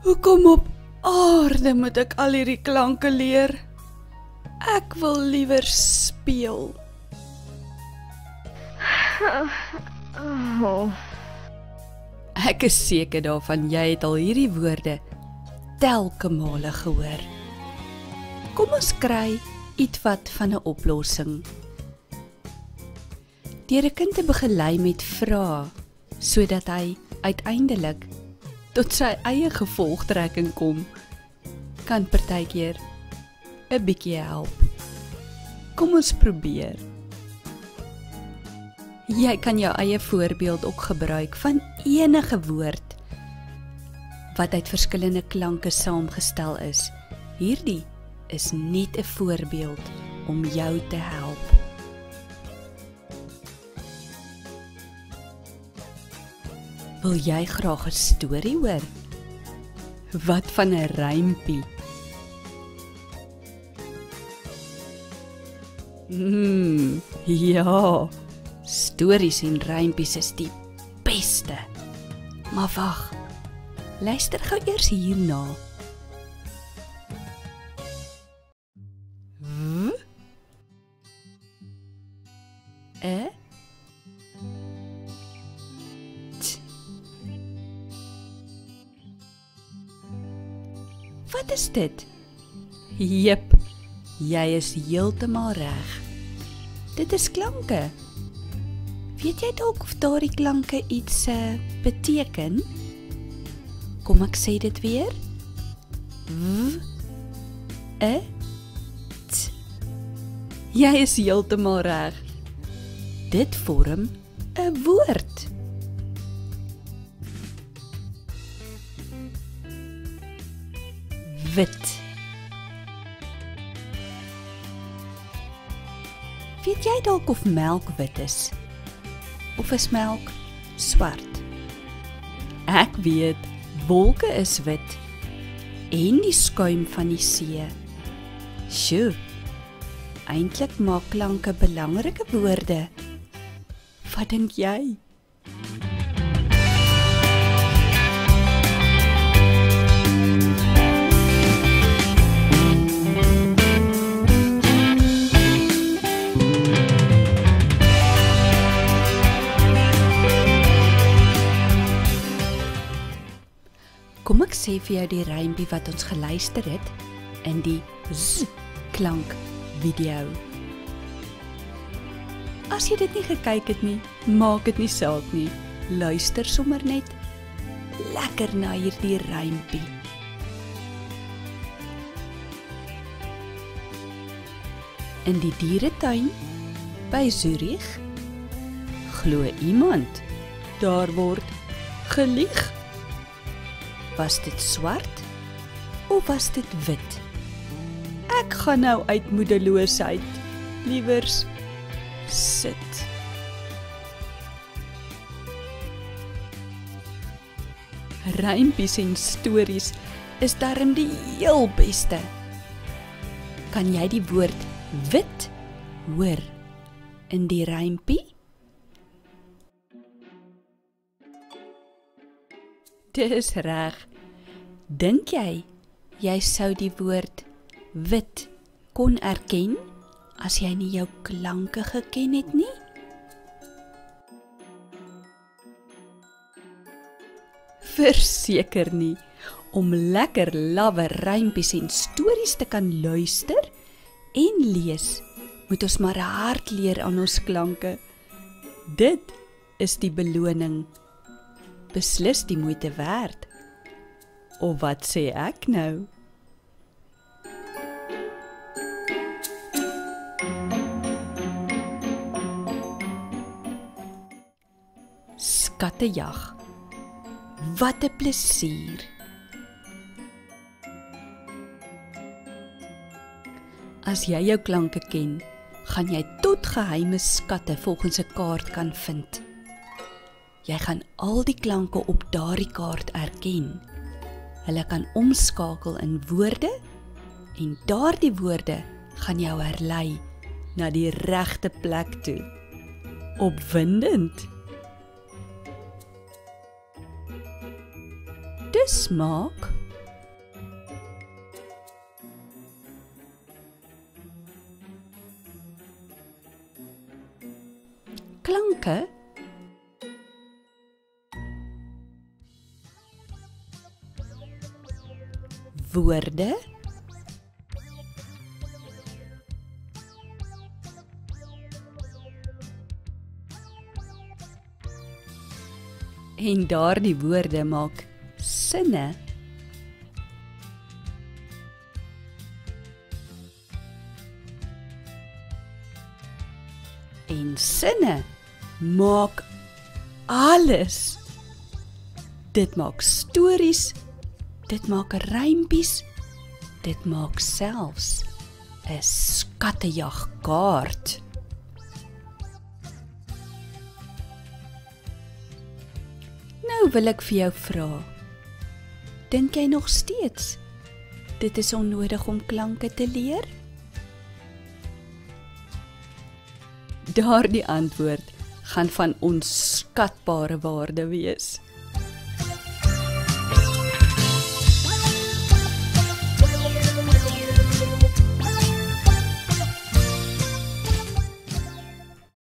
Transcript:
Hoekom op aarde moet ek al hierdie klanke leer? Ek wil liewer speel. Ek is seker daarvan jy het al hierdie woorde telke male gehoor. Kom ons kry ietwat van 'n oplossing. Deur 'n kind te begelei met vrae, sodat hy uiteindelik tot sy eie gevolgtrekking kom, kan partykeer 'n bietjie help. Kom ons probeer. Jy kan jou eie voorbeeld ook gebruik van enige woord wat uit verskillende klanke saamgestel is. Hierdie is net 'n voorbeeld om jou te help. Wil jy graag 'n storie hoor? Wat van 'n rympie? Ja, stories en rympies is die beste. Maar wag, luister gou eers hierna. Wat is dit? Jep, jy is heeltemal reg. Dit is klanke. Weet jy dalk of daardie klanke iets beteken? Kom ek sê dit weer. T. Jy is heeltemal reg. Dit vorm 'n woord. Wit. Weet jy dalk of melk wit is? Of is melk swart? Ek weet, wolke is wit en die skuim van die see. Sjoe, eintlik maak klanke belangrike woorde. Wat dink jy? Kom ek sê vir jou die rympie wat ons geluister het in die z-klank video. As jy dit nie gekyk het nie, maak dit nie saak nie. Luister sommer net lekker na hierdie rympie. In die dieretuin by Zurich glo iemand daar word gelieg. Was dit swart of was dit wit? Ek gaan nou uit moedeloosheid liewers sit. Rympies en stories is darm die heel beste. Kan jy die woord wit hoor in die rympie? Dis reg. Dink jy sou die woord wit kon erken as jy nie jou klanke geken het nie? Verseker nie. Om lekker lawwe rympies en stories te kan luister en lees, moet ons maar hard leer aan ons klanke. Dit is die beloning. Beslis die moeite werd. Of wat sê ek nou? Skattejag. Wat 'n plesier. As jy jou klanke ken, gaan jy tot geheime skatte volgens 'n kaart kan vind. Jy gaan al die klanke op daardie kaart erken. Hulle kan omskakel in woorde en daardie woorde gaan jou herlei na die regte plek toe. Opwindend. Dis maak klanke? Woorde? En daardie woorde maak sinne. En sinne maak alles. Dit maak stories, dit maak rympies, dit maak selfs 'n skattejagkaart. Nou wil ek vir jou vra, dink jy nog steeds dit is onnodig om klanke te leer? Daardie antwoord gaan van onskatbare waarde wees.